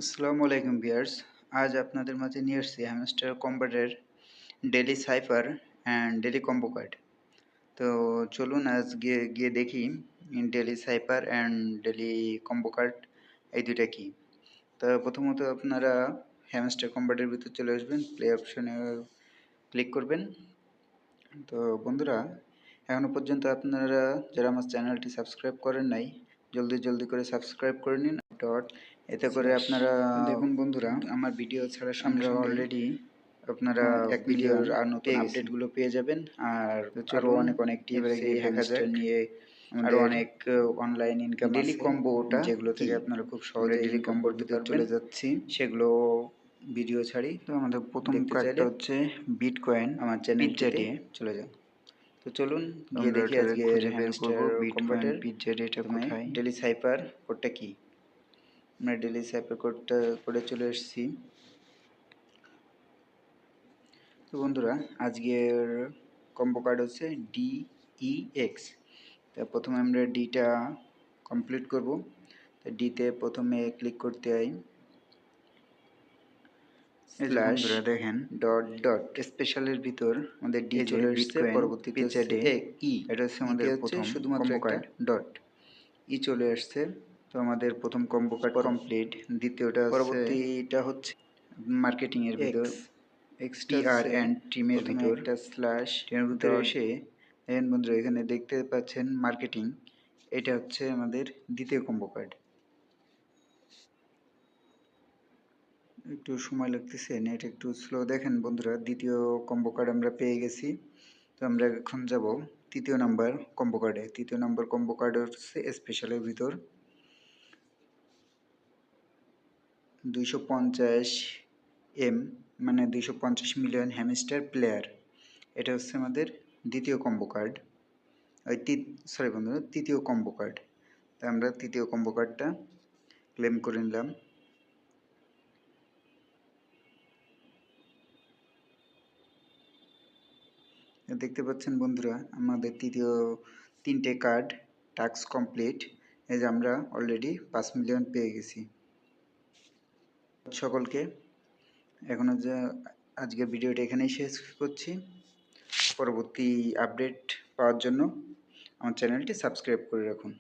আসসালামু আলাইকুম ভিউয়ার্স। আজ আপনাদের মাঝে নিয়ে আসছি হ্যামস্টার কম্বাটের daily cipher and daily combo card. তো চলুন আজ গিয়ে দেখি daily cipher and daily combo card এই দুইটা কি। তো প্রথমত আপনারা হ্যামস্টার কম্বাটের ভিতর চলে আসবেন, প্লে অপশনে ক্লিক করবেন। তো বন্ধুরা, এখনো পর্যন্ত আপনারা যারা আমার চ্যানেলটি সাবস্ক্রাইব করেন নাই, জলদি করে সাবস্ক্রাইব করে নিন। এতে করে আপনারা দেখুন বন্ধুরা, আমার ভিডিও ছাড়ার সঙ্গে সঙ্গে অলরেডি আপনারা এক ভিডিওর আর নতুন আপডেটগুলো পেয়ে যাবেন। আর আরও অনেক টিপস এই হ্যামস্টার নিয়ে আরও অনেক অনলাইন ইনকাম ডেইলি কম্বোটা যেগুলো থেকে আপনারা খুব সহজে ডেইলি কম্বোর ভিতর চলে যাচ্ছি, সেগুলো ভিডিও ছাড়ি। তো আমাদের প্রথম কার্ডটা হচ্ছে বিটকয়েন। আমার চ্যানেলটিতে চলে যান। তো চলুন গিয়ে দেখি আজকে হ্যামস্টার কম্বাটের পিৎজা এটা কোথায়, ডেইলি সাইফার কোডটা কি। আমরা ডেইলি সাইফার কোডটা করে চলে এসেছি। তো বন্ধুরা, আজকের কম্বো কার্ড হচ্ছে DEX। তা প্রথমে আমরা ডিটা কমপ্লিট করব। তো ডিতে প্রথমে ক্লিক করতে হয়, স্ল্যাশ দেখেন ডট স্পেশালের ভিতর আমাদের ডি চলে এসেছে। পরবর্তীতে ই, এটা হচ্ছে আমাদের প্রথম শুধুমাত্র একটা ডট ই চলে আসছে। তো আমাদের প্রথম কম্বো কার্ড কমপ্লিট। দ্বিতীয়টা পরবর্তীটা হচ্ছে মার্কেটিং এর ভিতর এক্সটিআর এন্ড টিমের ভিতর একটা স্ল্যাশ টিমের ভিতরে এসে দেখেন বন্ধুরা, এখানে দেখতে পাচ্ছেন মার্কেটিং। এটা হচ্ছে আমাদের দ্বিতীয় কম্বো কার্ড। একটু সময় লাগতেছে, নেট একটু স্লো। দেখেন বন্ধুরা, দ্বিতীয় কম্বো কার্ড আমরা পেয়ে গেছি। তো আমরা এখন যাব তৃতীয় নাম্বার কম্বো কার্ডে। তৃতীয় নাম্বার কম্বো কার্ড হচ্ছে স্পেশালের ভিতর 250 মানে 250 মিলিয়ন হ্যামস্টার প্লেয়ার। এটা হচ্ছে আমাদের দ্বিতীয় কম্বো কার্ড, সরি বন্ধুরা, তৃতীয় কম্বো কার্ড। তা আমরা তৃতীয় কম্বো কার্ডটা ক্লেম করে নিলাম। দেখতে পাচ্ছেন বন্ধুরা, আমাদের তৃতীয় তিনটে কার্ড টাস্ক কমপ্লিট। এই যে আমরা অলরেডি 5 মিলিয়ন পেয়ে গেছি। সকলকে এখনো যে আজকের ভিডিওটা এখানেই শেষ করছি। পরবর্তী আপডেট পাওয়ার জন্য আমার চ্যানেলটি সাবস্ক্রাইব করে রাখুন।